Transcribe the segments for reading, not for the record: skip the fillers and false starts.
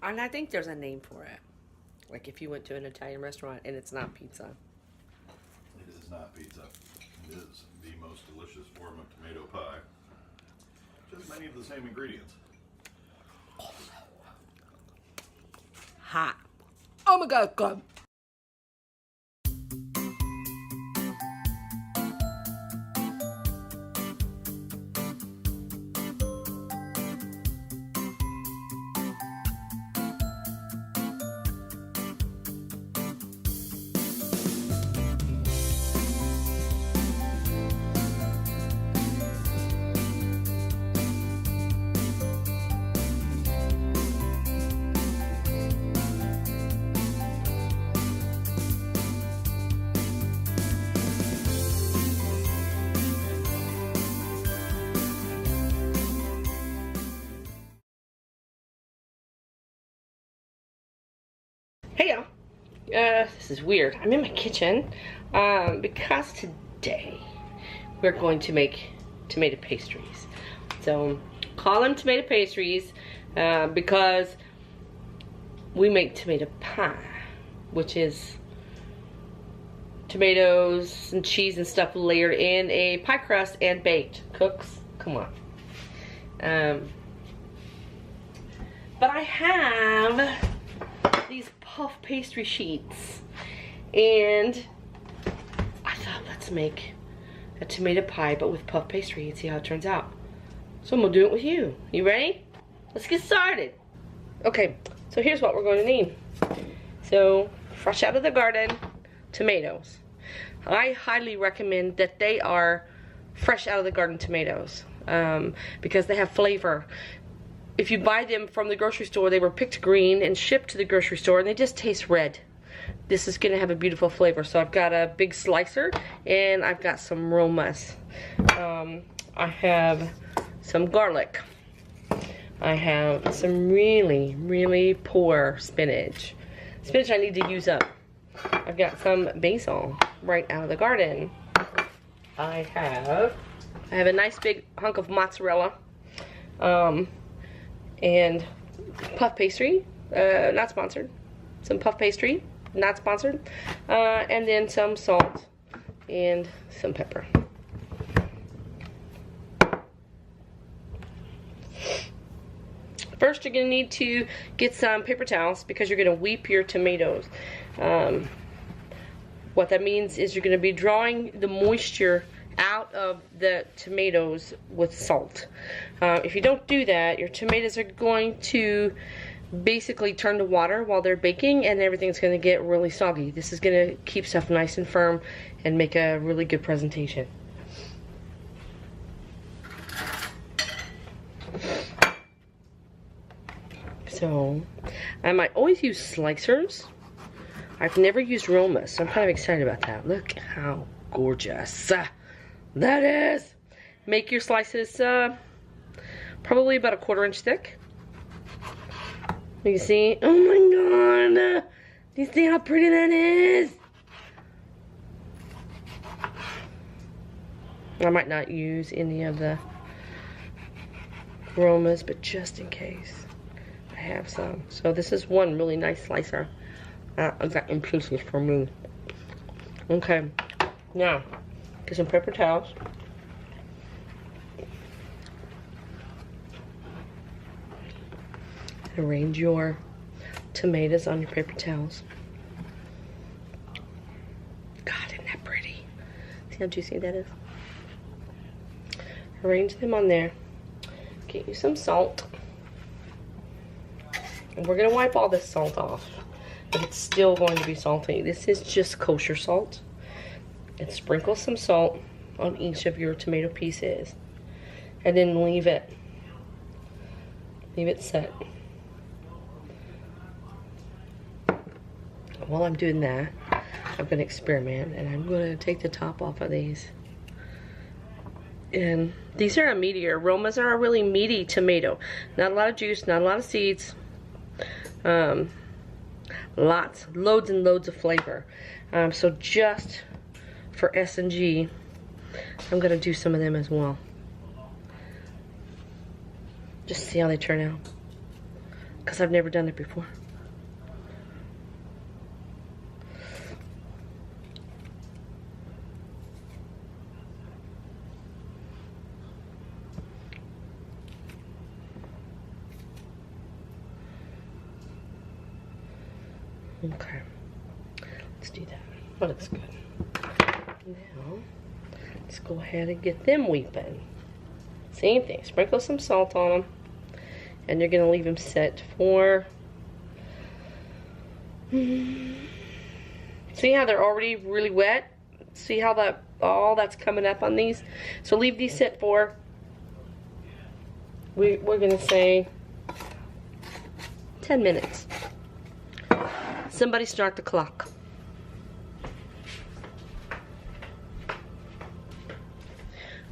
And I think there's a name for it. Like if you went to an Italian restaurant and it's not pizza. It is not pizza. It is the most delicious form of tomato pie. Just many of the same ingredients. Hot. Oh my God, God. Hey y'all, this is weird. I'm in my kitchen because today we're going to make tomato pastries. So call them tomato pastries because we make tomato pie, which is tomatoes and cheese and stuff layered in a pie crust and baked. Cooks, come on. But I have these puff pastry sheets, and I thought, let's make a tomato pie but with puff pastry and see how it turns out. So I'm gonna do it with you. You ready? Let's get started. Okay, so here's what we're going to need. So fresh out of the garden tomatoes. I highly recommend that they are fresh out of the garden tomatoes because they have flavor. If you buy them from the grocery store, they were picked green and shipped to the grocery store, and they just taste red. This is gonna have a beautiful flavor. So I've got a big slicer, and I've got some romas. I have some garlic. I have some really, really poor spinach. Spinach I need to use up. I've got some basil right out of the garden. I have a nice big hunk of mozzarella. And puff pastry, not sponsored. Some puff pastry, not sponsored. And then some salt and some pepper. First, you're going to need to get some paper towels because you're going to weep your tomatoes. What that means is you're going to be drawing the moisture out of the tomatoes with salt. If you don't do that, your tomatoes are going to basically turn to water while they're baking, and everything's going to get really soggy. This is going to keep stuff nice and firm and make a really good presentation. So I might always use slicers. I've never used romas, so I'm kind of excited about that. Look how gorgeous that is. Make your slices probably about a 1/4 inch thick. You can see, oh my God, do you see how pretty that is? I might not use any of the aromas, but just in case, I have some. So this is one really nice slicer. I got in pieces for me. Okay, now get some paper towels. Arrange your tomatoes on your paper towels. God, isn't that pretty? See how juicy that is? Arrange them on there. Get you some salt. And we're gonna wipe all this salt off, but it's still going to be salty. This is just kosher salt. And sprinkle some salt on each of your tomato pieces, and then leave it set. While I'm doing that, I'm going to experiment, and I'm going to take the top off of these. And these are a meatier. Romas are a really meaty tomato. Not a lot of juice, not a lot of seeds. Loads and loads of flavor. So just for S&G, I'm going to do some of them as well. Just see how they turn out. because I've never done it before. Okay, let's do that. That looks good. Now, let's go ahead and get them weeping. Same thing, sprinkle some salt on them. And you're gonna leave them set for... See how they're already really wet? See how that all that's coming up on these? So leave these set for... We're gonna say 10 minutes. Somebody start the clock.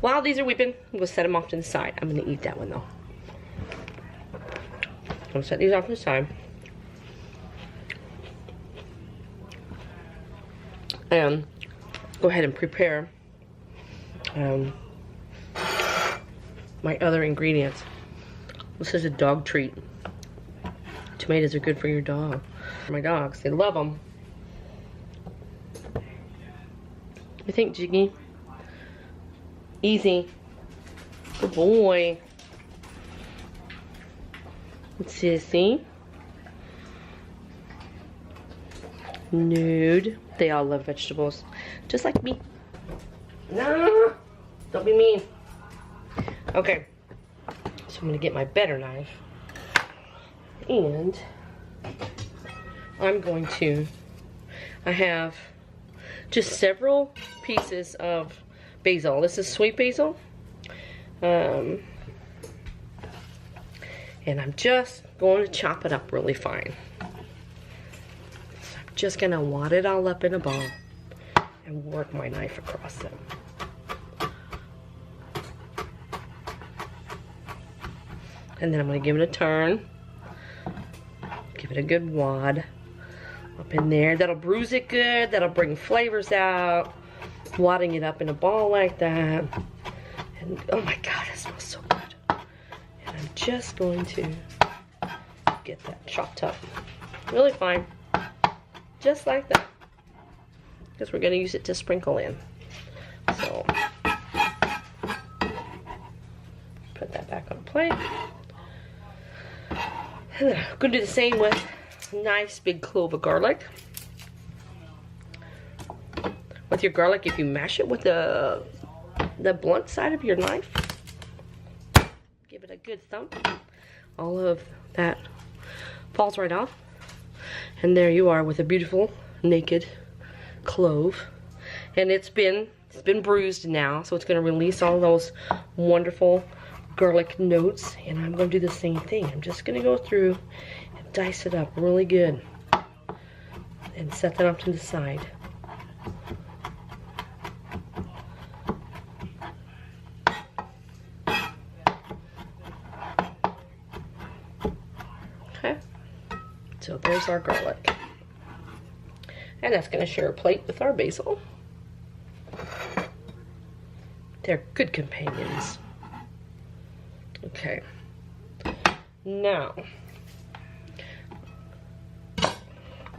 While these are whipping, we'll set them off to the side. I'm gonna eat that one though. I'm gonna set these off to the side. And go ahead and prepare my other ingredients. This is a dog treat. Tomatoes are good for your dog. For my dogs, they love them. What do you think, Jiggy? Easy. Good boy. Let's see. Nude. They all love vegetables. Just like me. No! Don't be mean. Okay. So I'm gonna get my better knife. And I'm going to, I have just several pieces of basil. This is sweet basil. And I'm just going to chop it up really fine. So I'm just going to wad it all up in a ball and work my knife across it. And then I'm going to give it a turn. Give it a good wad up in there. That'll bruise it good. That'll bring flavors out. Wadding it up in a ball like that. And oh my God, it smells so good. And I'm just going to get that chopped up really fine. Just like that. Because we're going to use it to sprinkle in. So, put that back on a plate. And then I'm going to do the same with a nice big clove of garlic. With your garlic, if you mash it with the blunt side of your knife, give it a good thump. All of that falls right off. And there you are with a beautiful naked clove. And it's been bruised now, so it's going to release all those wonderful garlic notes. And I'm going to do the same thing. I'm just going to go through and dice it up really good and set that off to the side. Okay, so there's our garlic. And that's going to share a plate with our basil. They're good companions. Okay. Now,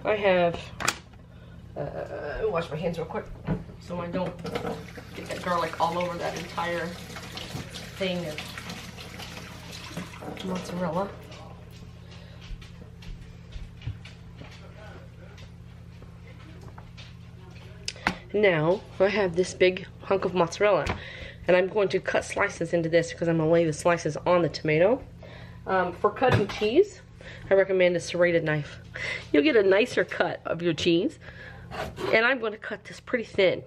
I have, wash my hands real quick so I don't get that garlic all over that entire thing of mozzarella. Now, I have this big hunk of mozzarella, and I'm going to cut slices into this because I'm going to lay the slices on the tomato. For cutting cheese, I recommend a serrated knife. You'll get a nicer cut of your cheese, and I'm going to cut this pretty thin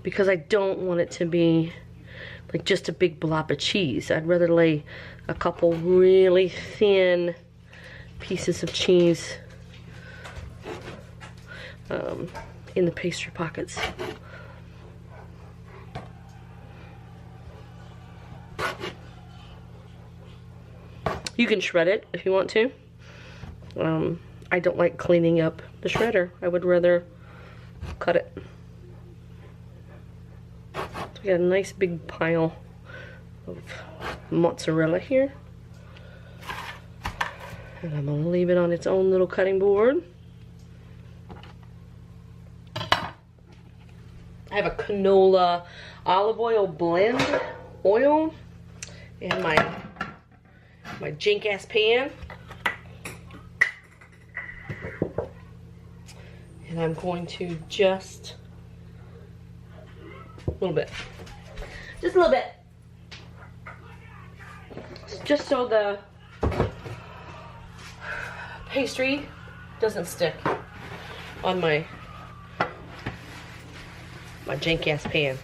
because I don't want it to be like just a big blob of cheese. I'd rather lay a couple really thin pieces of cheese in the pastry pockets. You can shred it if you want to. I don't like cleaning up the shredder. I would rather cut it. So we got a nice big pile of mozzarella here. And I'm gonna leave it on its own little cutting board. I have a canola olive oil blend oil and my jink ass pan. And I'm going to just a little bit. Just a little bit. Just so the pastry doesn't stick on my jank ass pan.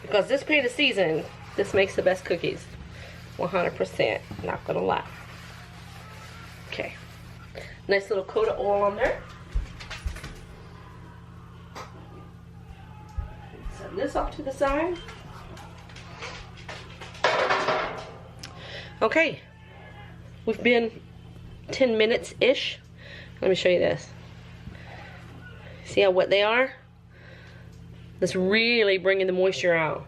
Because this pan is seasoned, this makes the best cookies. 100%, not gonna lie. Okay. Nice little coat of oil on there. Set this off to the side. Okay. We've been 10 minutes-ish. Let me show you this. See how wet they are? That's really bringing the moisture out.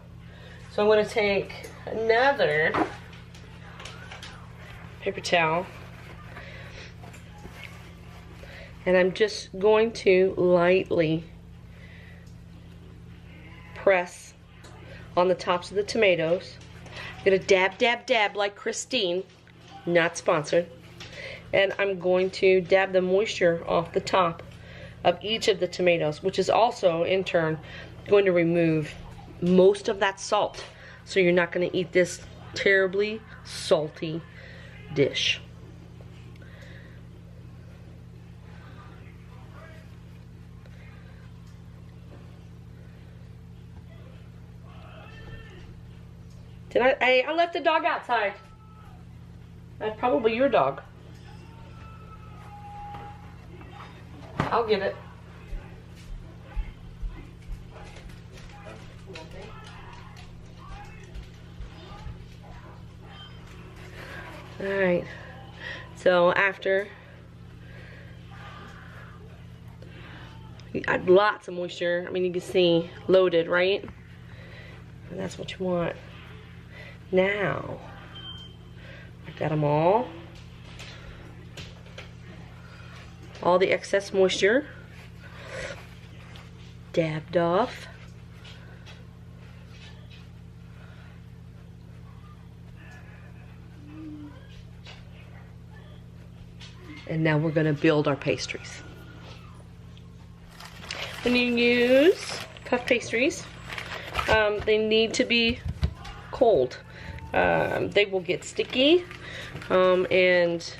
So I'm going to take another paper towel and I'm just going to lightly press on the tops of the tomatoes. I'm going to dab, dab, dab like Christine, not sponsored. And I'm going to dab the moisture off the top of each of the tomatoes, which is also in turn going to remove most of that salt, so you're not going to eat this terribly salty dish. I left the dog outside. That's probably your dog. I'll get it. Alright, so after you add lots of moisture, I mean you can see loaded, right? And that's what you want. Now, I got them all the excess moisture dabbed off. And now we're going to build our pastries. When you use puff pastries, they need to be cold. They will get sticky and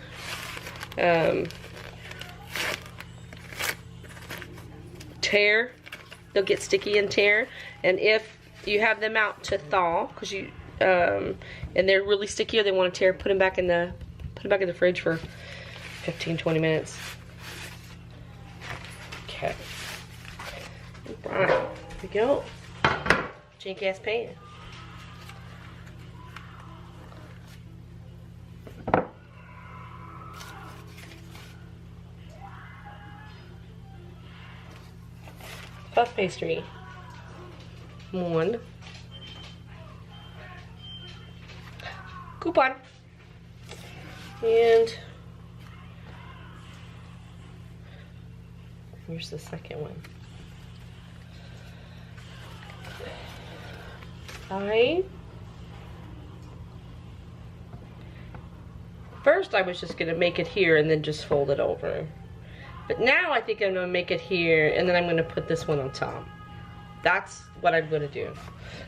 tear. They'll get sticky and tear. And if you have them out to thaw, because you and they're really sticky or they want to tear, put them back in the fridge for 15-20 minutes. Okay. Alright, here we go. Jank ass pan. Puff pastry. 1. Coupon. And here's the second one. First I was just gonna make it here and then just fold it over. But now I think I'm gonna make it here and then I'm gonna put this one on top. That's what I'm gonna do.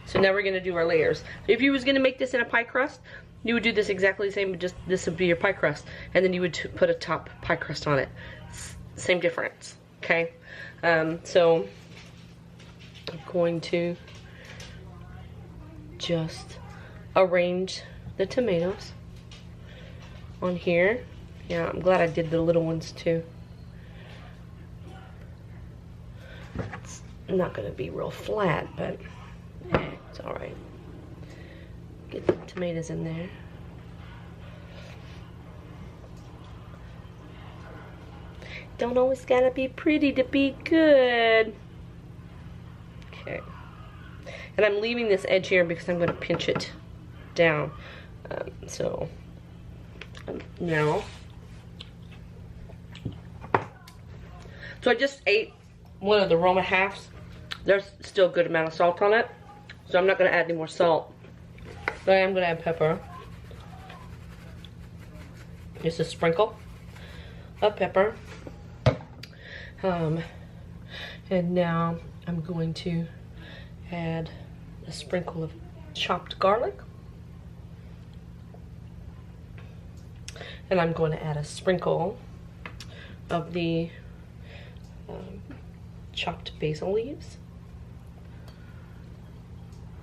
So now we're gonna do our layers. If you was gonna make this in a pie crust, you would do this exactly the same, but just this would be your pie crust. And then you would put a top pie crust on it. Same difference, okay? So I'm going to just arrange the tomatoes on here. Yeah, I'm glad I did the little ones too. It's not gonna be real flat, but it's all right. Get the tomatoes in there. Don't always gotta be pretty to be good. Okay. And And I'm leaving this edge here because I'm going to pinch it down. Now. So I just ate one of the Roma halves. There's still a good amount of salt on it. So I'm not going to add any more salt. But I am going to add pepper. Just a sprinkle of pepper. And now I'm going to add a sprinkle of chopped garlic. And I'm going to add a sprinkle of the chopped basil leaves.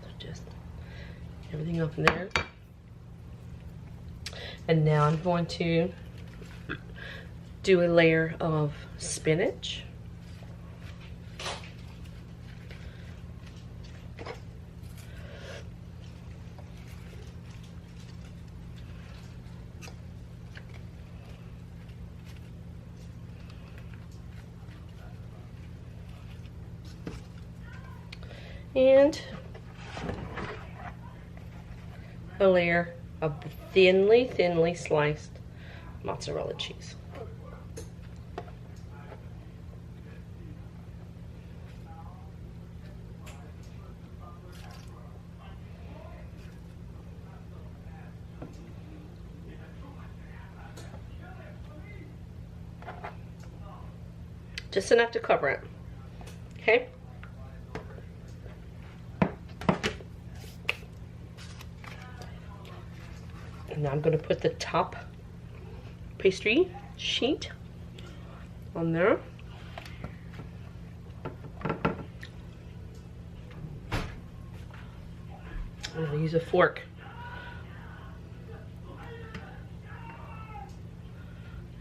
So just everything up in there. And now I'm going to do a layer of spinach. And a layer of thinly sliced mozzarella cheese. Just enough to cover it. Okay? And now I'm going to put the top pastry sheet on there. I'm going to use a fork.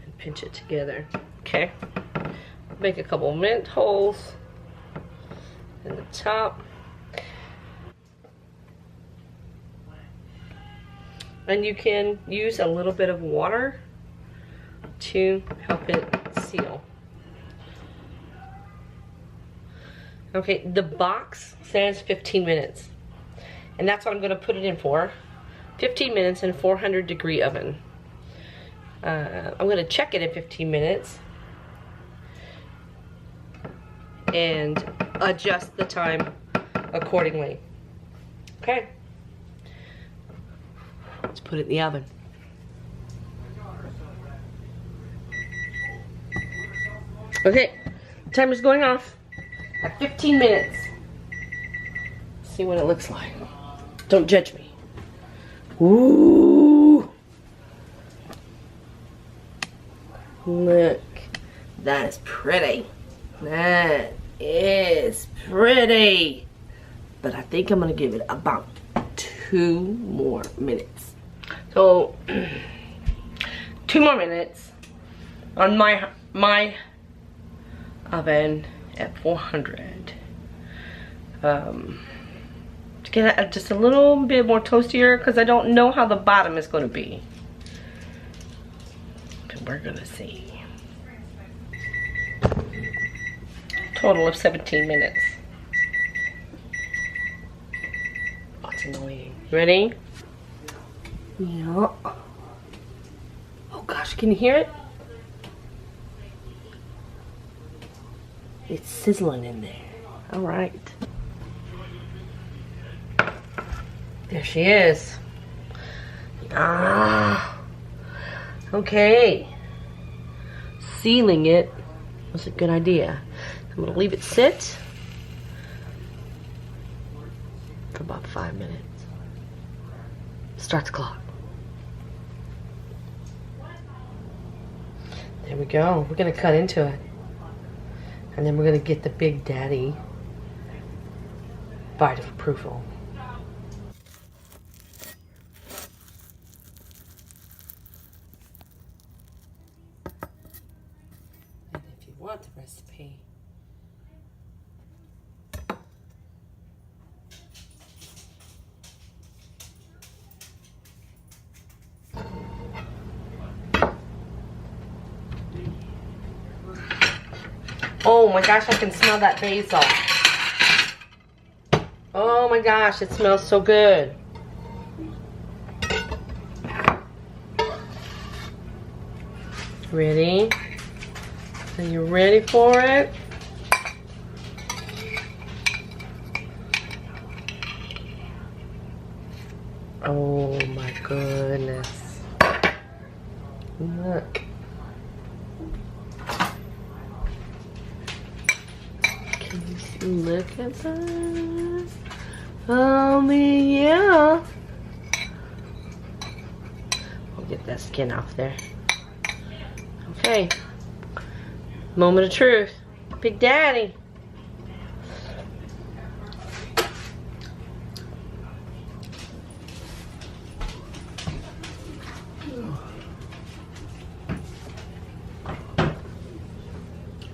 And pinch it together. Okay. Make a couple mint holes in the top. And you can use a little bit of water to help it seal. Okay, the box says 15 minutes. And that's what I'm going to put it in for. 15 minutes in a 400-degree oven. I'm going to check it in 15 minutes. And adjust the time accordingly. Okay. Let's put it in the oven. Okay, timer's going off at 15 minutes. Let's see what it looks like. Don't judge me. Ooh. Look, that is pretty. That is pretty. But I think I'm gonna give it about 2 more minutes. So 2 more minutes on my oven at 400. To get it just a little bit more toastier because I don't know how the bottom is going to be. But we're gonna see. Total of 17 minutes. Oh, it's annoying. Ready? Yeah. Oh gosh, can you hear it? It's sizzling in there. All right. There she is. Ah. Okay. Sealing it was a good idea. I'm gonna leave it sit for about 5 minutes. Start the clock. There we go. We're gonna cut into it. And then we're gonna get the big daddy bite of approval. And if you want the recipe, oh my gosh, I can smell that basil. Oh my gosh, it smells so good. Ready? Are you ready for it? Oh my goodness. Look. Can you see? Look at that. Oh man, yeah. We'll get that skin off there. Okay. Moment of truth. Big Daddy.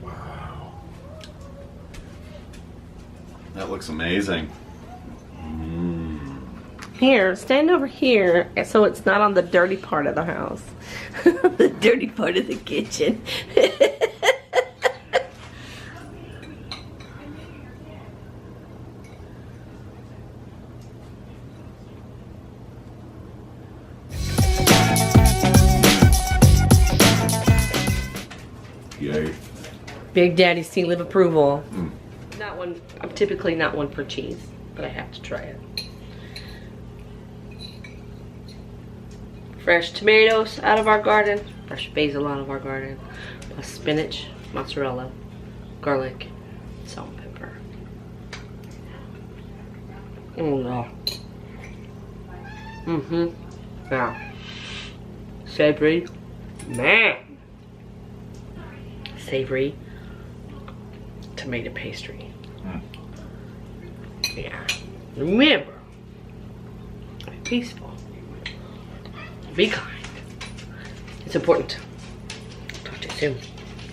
Wow. That looks amazing. Here, stand over here so it's not on the dirty part of the house. The dirty part of the kitchen. Yay. Big Daddy seal of approval. Not one. I'm typically not one for cheese, but I have to try it. Fresh tomatoes out of our garden, fresh basil out of our garden, plus spinach, mozzarella, garlic, salt and pepper. Oh no. Now, savory, man. Savory tomato pastry. Yeah. Remember, be peaceful. Be kind. It's important. Talk to you soon.